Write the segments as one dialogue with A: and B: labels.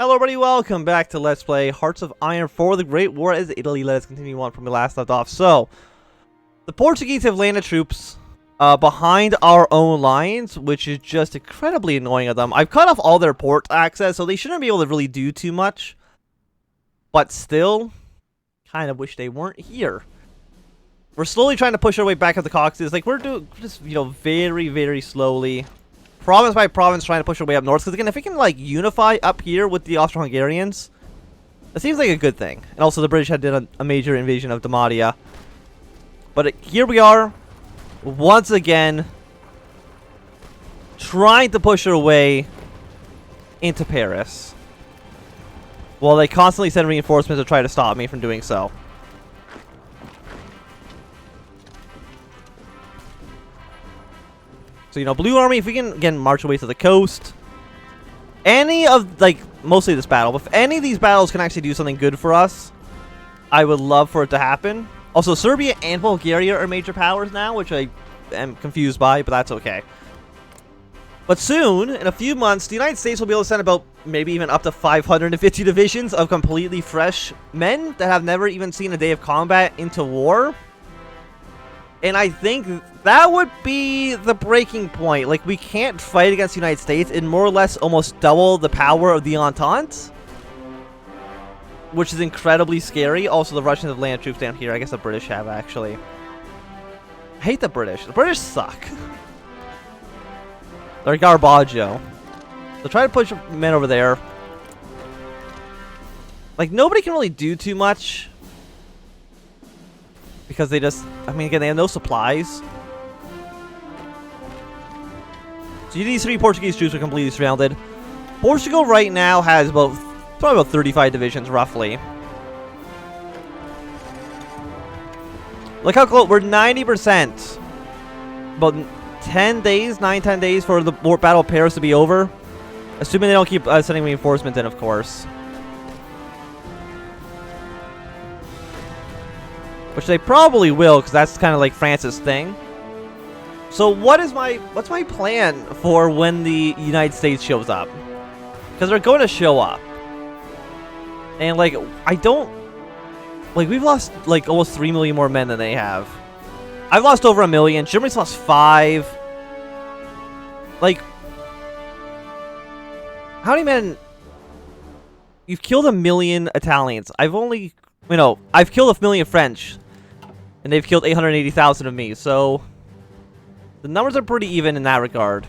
A: Hello everybody, welcome back to Let's Play Hearts of Iron 4, the Great War as Italy. Let us continue on from we last left off. So, the Portuguese have landed troops behind our own lines, which is just incredibly annoying of them. I've cut off all their port access, so they shouldn't be able to really do too much. But still, kind of wish they weren't here. We're slowly trying to push our way back up the Caucasus. Like, we're doing just, very, very slowly. Province by province trying to push our way up north. Because again, if we can, like, unify up here with the Austro-Hungarians, that seems like a good thing. And also, the British had done a major invasion of Dalmatia. But here we are, once again, trying to push our way into Paris. While they constantly send reinforcements to try to stop me from doing so. So, Blue Army, if we can, again, march away to the coast. Any of, like, mostly this battle. But if any of these battles can actually do something good for us, I would love for it to happen. Also, Serbia and Bulgaria are major powers now, which I am confused by, but that's okay. But soon, in a few months, the United States will be able to send about maybe even up to 550 divisions of completely fresh men that have never even seen a day of combat into war. And I think that would be the breaking point. Like, we can't fight against the United States and more or less almost double the power of the Entente. Which is incredibly scary. Also, the Russians have landed troops down here. I guess the British have, actually. I hate the British. The British suck. They're garbaggio. So try to push men over there. Like, nobody can really do too much. Because they just, again, they have no supplies. So these three Portuguese troops are completely surrounded. Portugal right now has probably about 35 divisions, roughly. Look how close, we're 90%. About 10 days, 10 days for the Battle of Paris to be over. Assuming they don't keep sending reinforcements in, of course. Which they probably will, because that's kind of like France's thing. So what's my plan for when the United States shows up? Because they're going to show up. And like, we've lost like almost 3 million more men than they have. I've lost over 1 million. Germany's lost 5. Like, how many men? You've killed 1 million Italians. I've killed 1 million French. And they've killed 880,000 of me, so the numbers are pretty even in that regard.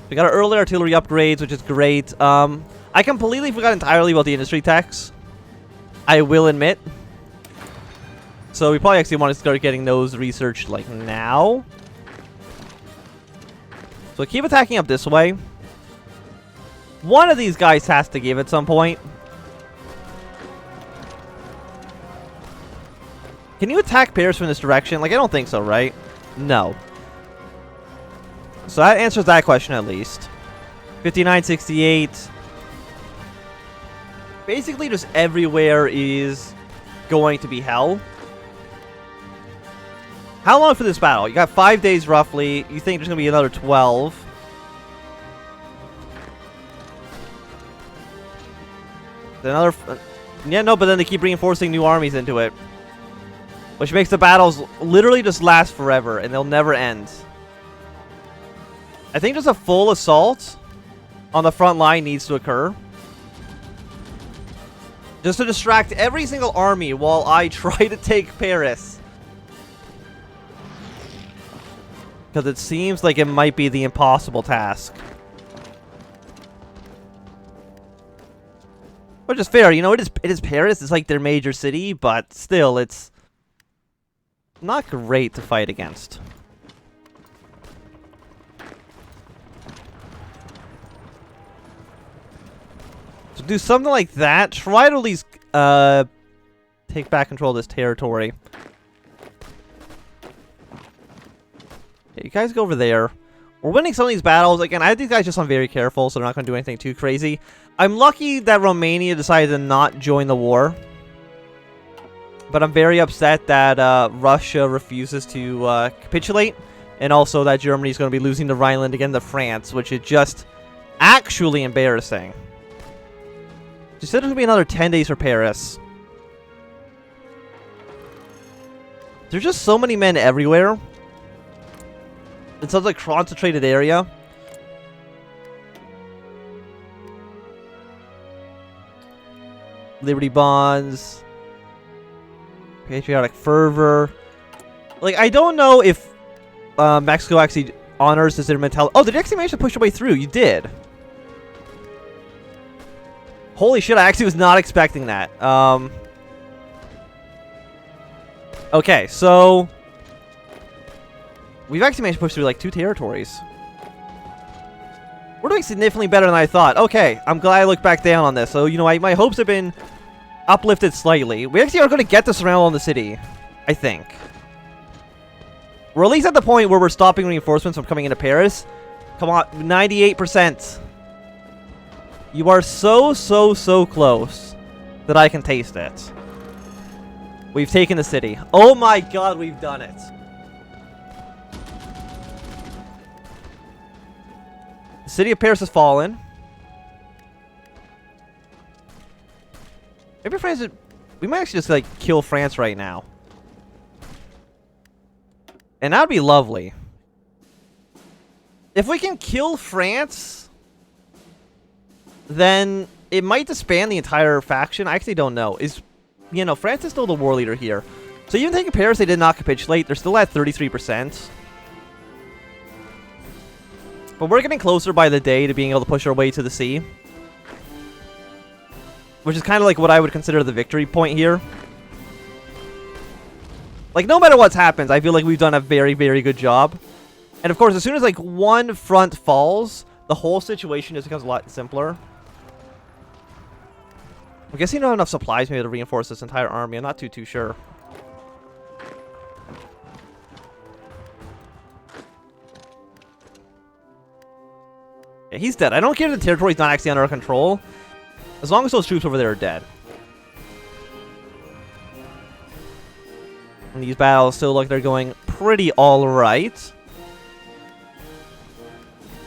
A: We got our early artillery upgrades, which is great. I completely forgot entirely about the industry tax. I will admit. So we probably actually want to start getting those researched, like, now. So keep attacking up this way. One of these guys has to give at some point. Can you attack Paris from this direction? Like, I don't think so, right? No. So that answers that question at least. 5968. Basically, just everywhere is going to be hell. How long for this battle? You got 5 days roughly. You think there's going to be another 12. Another... Yeah, no, but then they keep reinforcing new armies into it. Which makes the battles literally just last forever, and they'll never end. I think just a full assault on the front line needs to occur. Just to distract every single army while I try to take Paris. Because it seems like it might be the impossible task. Which is fair, it is Paris, it's like their major city, but still, it's not great to fight against. To do something like that, try to at least take back control of this territory. Yeah, you guys go over there. We're winning some of these battles. Again, I have these guys just on very careful, so they're not going to do anything too crazy. I'm lucky that Romania decided to not join the war. But I'm very upset that Russia refuses to capitulate. And also that Germany is going to be losing the Rhineland again to France, which is just actually embarrassing. She said it would be another 10 days for Paris. There's just so many men everywhere. It's such a concentrated area. Liberty bonds. Patriotic fervor. Like, I don't know if Mexico actually honors this mentality. Oh, did you actually manage to push your way through? You did. Holy shit, I actually was not expecting that. Okay, so we've actually managed to push through like 2 territories. We're doing significantly better than I thought. Okay, I'm glad I looked back down on this. So, you know, my hopes have been uplifted slightly. We actually are going to get this around on the city, I think. We're at least at the point where we're stopping reinforcements from coming into Paris. Come on, 98%. You are so close that I can taste it. We've taken the city. Oh my god, we've done it. The city of Paris has fallen. Maybe France, we might actually just like kill France right now. And that would be lovely. If we can kill France, then it might disband the entire faction. I actually don't know. You know, France is still the war leader here. So even taking Paris, they did not capitulate. They're still at 33%. But we're getting closer by the day to being able to push our way to the sea. Which is kind of like what I would consider the victory point here. Like, no matter what happens, I feel like we've done a very good job. And of course, as soon as like one front falls, the whole situation just becomes a lot simpler. I guess you don't have enough supplies maybe to reinforce this entire army. I'm not too sure. Yeah, he's dead. I don't care if the territory's not actually under our control. As long as those troops over there are dead. And these battles still look they're going pretty alright.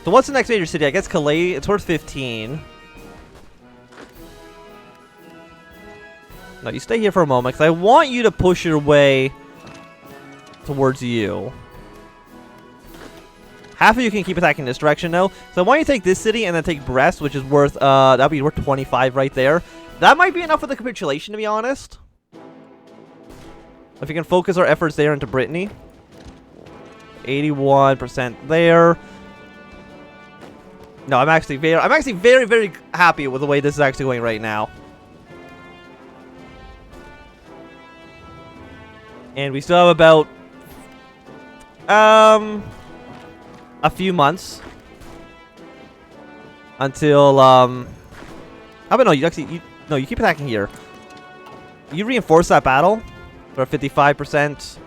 A: So what's the next major city? I guess Calais. It's worth 15. No, you stay here for a moment, because I want you to push your way towards you. Half of you can keep attacking this direction, though. So I want you to take this city and then take Brest, which is worth, that'd be worth 25 right there. That might be enough for the capitulation, to be honest. If we can focus our efforts there into Brittany. 81% there. No, I'm actually very happy with the way this is actually going right now. And we still have about a few months until how about no, you keep attacking here. You reinforce that battle for 55%.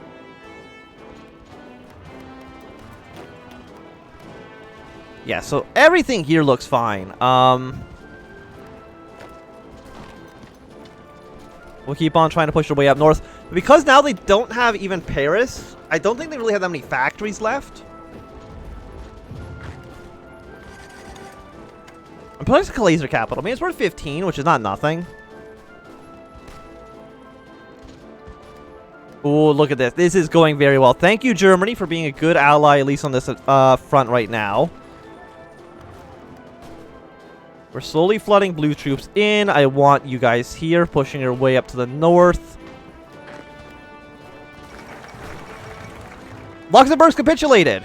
A: Yeah, so everything here looks fine. We'll keep on trying to push our way up north. But because now they don't have even Paris, I don't think they really have that many factories left. I'm putting the Calais capital. I mean, it's worth 15, which is not nothing. Oh, look at this. This is going very well. Thank you, Germany, for being a good ally, at least on this front right now. We're slowly flooding blue troops in. I want you guys here, pushing your way up to the north. Luxembourg's capitulated.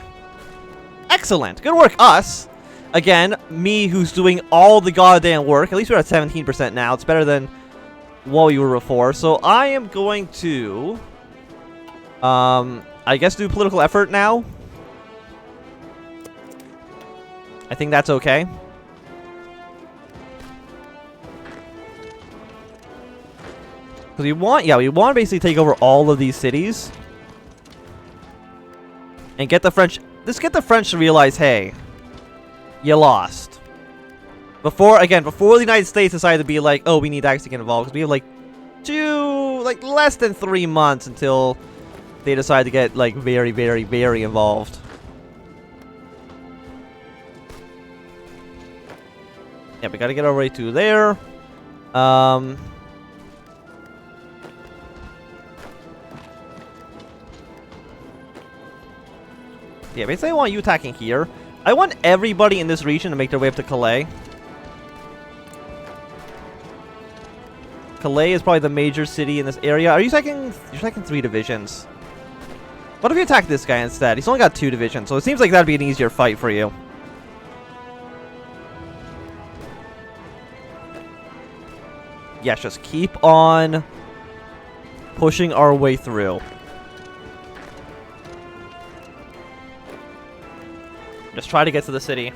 A: Excellent. Good work, us. Again, me who's doing all the goddamn work. At least we're at 17% now. It's better than what we were before. So I am going to, I guess, do political effort now. I think that's okay. Because we want to basically take over all of these cities. And get the French, get the French to realize, hey, you lost. Before the United States decided to be like, oh, we need to actually get involved. Because we have less than 3 months until they decide to get like very involved. Yeah, we gotta get our way to there. Yeah, basically I want you attacking here. I want everybody in this region to make their way up to Calais. Calais is probably the major city in this area. Are you attacking? You're attacking 3 divisions. What if you attack this guy instead? He's only got 2 divisions, so it seems like that'd be an easier fight for you. Yes, just keep on pushing our way through. Just try to get to the city.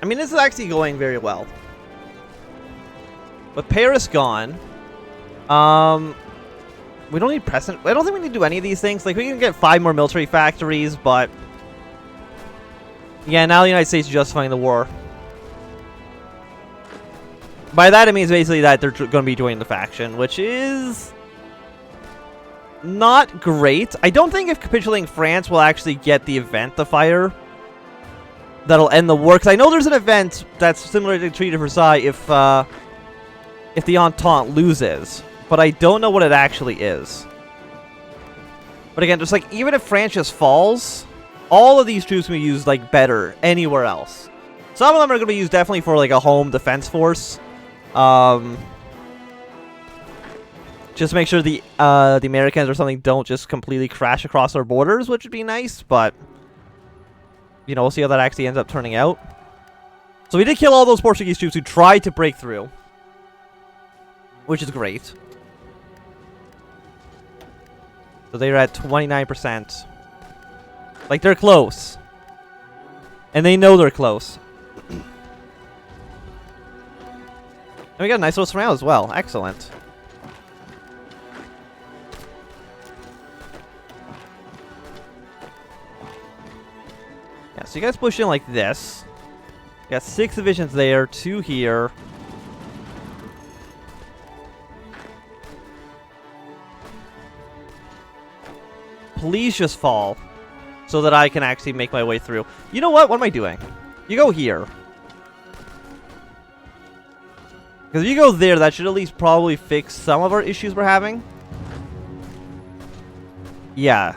A: I mean, this is actually going very well. With Paris gone, we don't need precedent. I don't think we need to do any of these things. Like, we can get 5 more military factories, but yeah, now the United States is justifying the war. By that, it means basically that they're going to be joining the faction, which is not great. I don't think if capitulating France will actually get the event, the fire, that'll end the war. Because I know there's an event that's similar to the Treaty of Versailles if the Entente loses. But I don't know what it actually is. But again, just like, even if France just falls, all of these troops can be used, like, better anywhere else. Some of them are going to be used definitely for, like, a home defense force. Just make sure the Americans or something don't just completely crash across our borders, which would be nice, but you know, we'll see how that actually ends up turning out. So we did kill all those Portuguese troops who tried to break through, which is great. So they're at 29%. Like, they're close. And they know they're close. And we got a nice little surround as well. Excellent. Yeah, so you guys push in like this. You got 6 divisions there, 2 here. Please just fall so that I can actually make my way through. You know what? What am I doing? You go here. Because if you go there, that should at least probably fix some of our issues we're having. Yeah.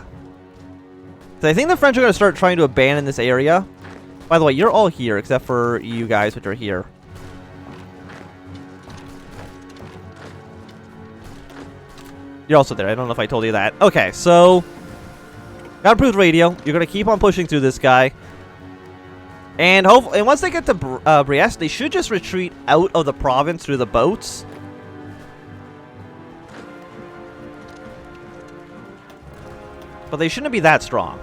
A: So I think the French are going to start trying to abandon this area. By the way, you're all here except for you guys, which are here. You're also there. I don't know if I told you that. Okay, so got approved radio. You're going to keep on pushing through this guy. And hopefully, and once they get to Brest, they should just retreat out of the province through the boats. But they shouldn't be that strong.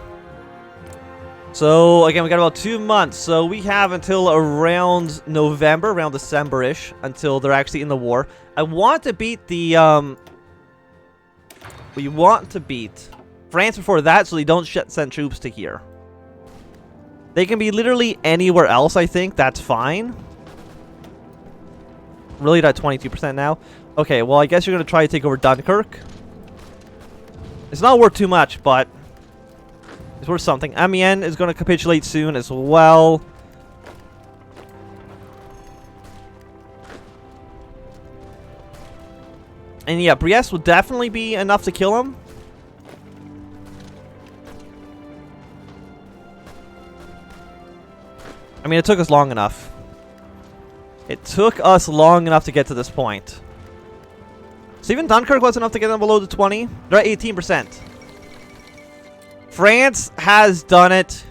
A: So, again, we got about 2 months. So, we have until around November, around December-ish, until they're actually in the war. I want to beat the, we want to beat France before that, so they don't send troops to here. They can be literally anywhere else, I think. That's fine. Really at 22% now. Okay, well, I guess you're going to try to take over Dunkirk. It's not worth too much, but it's worth something. Amiens is going to capitulate soon as well. And yeah, Brest will definitely be enough to kill him. I mean, it took us long enough. It took us long enough to get to this point. So even Dunkirk was enough to get them below the 20. They're at 18%. France has done it.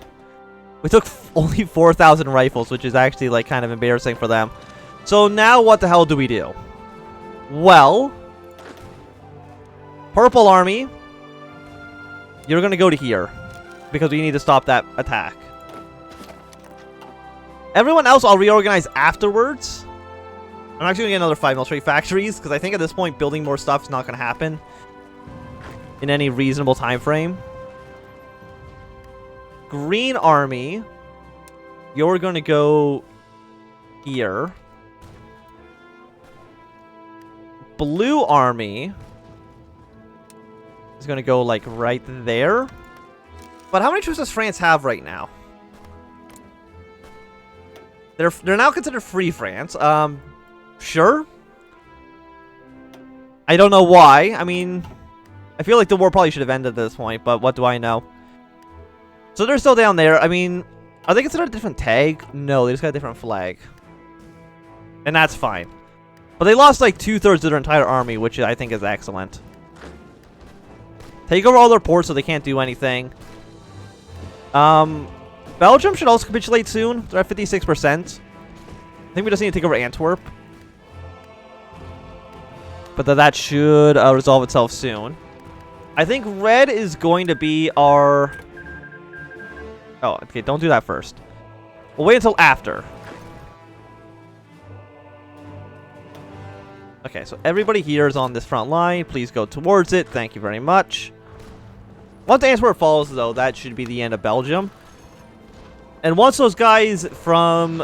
A: We took only 4,000 rifles, which is actually like kind of embarrassing for them. So now what the hell do we do? Well, Purple Army, you're going to go to here because we need to stop that attack. Everyone else I'll reorganize afterwards. I'm actually going to get another 5 military factories because I think at this point building more stuff is not going to happen in any reasonable time frame. Green Army, you're going to go here. Blue Army is going to go like right there. But how many troops does France have right now? They're now considered Free France. Sure. I don't know why. I mean, I feel like the war probably should have ended at this point, but what do I know? So they're still down there. I mean, are they considered a different tag? No, they just got a different flag. And that's fine. But they lost like 2/3 of their entire army, which I think is excellent. Take over all their ports so they can't do anything. Belgium should also capitulate soon. They're at 56%. I think we just need to take over Antwerp. But that should resolve itself soon. I think red is going to be our... Oh, okay, don't do that first. We'll wait until after. Okay, so everybody here is on this front line. Please go towards it. Thank you very much. Once Antwerp falls, though, that should be the end of Belgium. And once those guys from,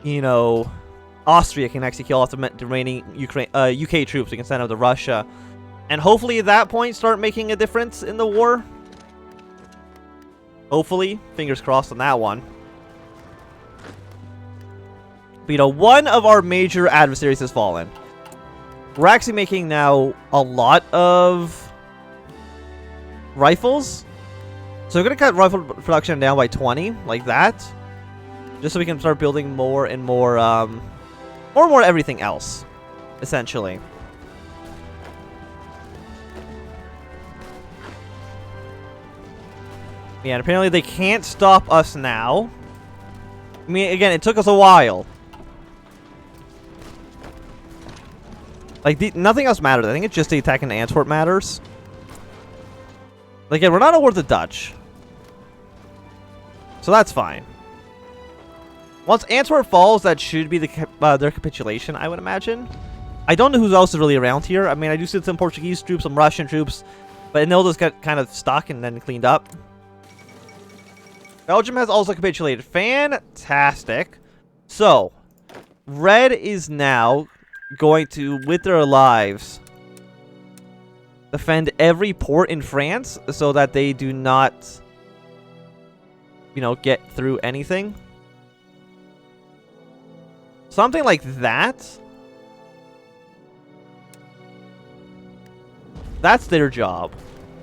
A: you know, Austria can actually kill off the remaining UK troops, we can send them to Russia. And hopefully at that point start making a difference in the war. Hopefully. Fingers crossed on that one. But, you know, one of our major adversaries has fallen. We're actually making now a lot of rifles. So we're going to cut rifle production down by 20, like that. Just so we can start building more and more, more everything else, essentially. Yeah, and apparently they can't stop us now. I mean, again, it took us a while. Like, nothing else matters. I think it's just the attack in Antwerp matters. Again, we're not at war with the Dutch. So that's fine. Once Antwerp falls, that should be their capitulation, I would imagine. I don't know who else is really around here. I mean, I do see some Portuguese troops, some Russian troops. But they'll just get kind of stuck and then cleaned up. Belgium has also capitulated. Fantastic. So, red is now going to, with their lives, defend every port in France so that they do not, you know, get through anything. Something like that. That's their job.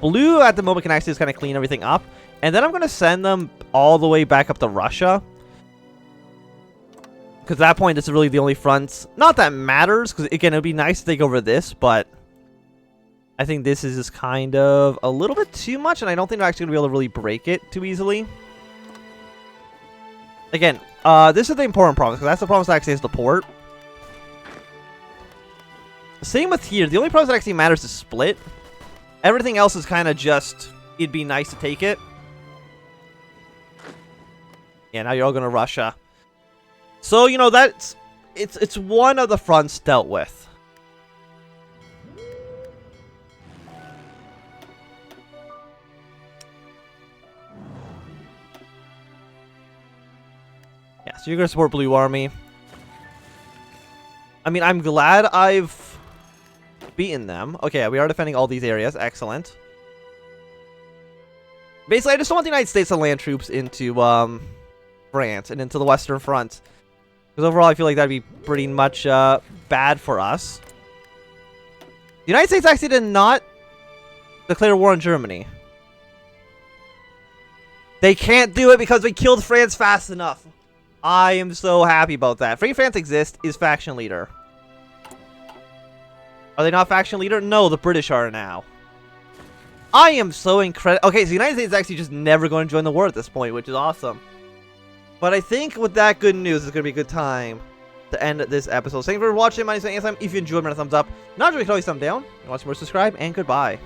A: Blue at the moment can actually just kind of clean everything up. And then I'm going to send them all the way back up to Russia. Because at that point, this is really the only fronts. Not that matters, because again, it would be nice to take over this, but I think this is just kind of a little bit too much, and I don't think they're actually going to be able to really break it too easily. Again, this is the important province, because that's the province that actually has the port. Same with here. The only province that actually matters is Split. Everything else is kind of just, it'd be nice to take it. Yeah, now you're all going to Russia. So, you know, that's... It's one of the fronts dealt with. Yeah, so you're going to support Blue Army. I mean, I'm glad I've beaten them. Okay, we are defending all these areas. Excellent. Basically, I just don't want the United States to land troops into France and into the Western Front. Because overall, I feel like that'd be pretty much bad for us. The United States actually did not declare war on Germany. They can't do it because we killed France fast enough. I am so happy about that. Free France exists is faction leader. Are they not faction leader? No, the British are now. I am so incredible. Okay, so the United States is actually just never going to join the war at this point, which is awesome. But I think with that good news, it's going to be a good time to end this episode. Thank you for watching. My name is Anthony. If you enjoyed, give me a thumbs up. Not really, always thumb down. If you want some more, subscribe, and goodbye.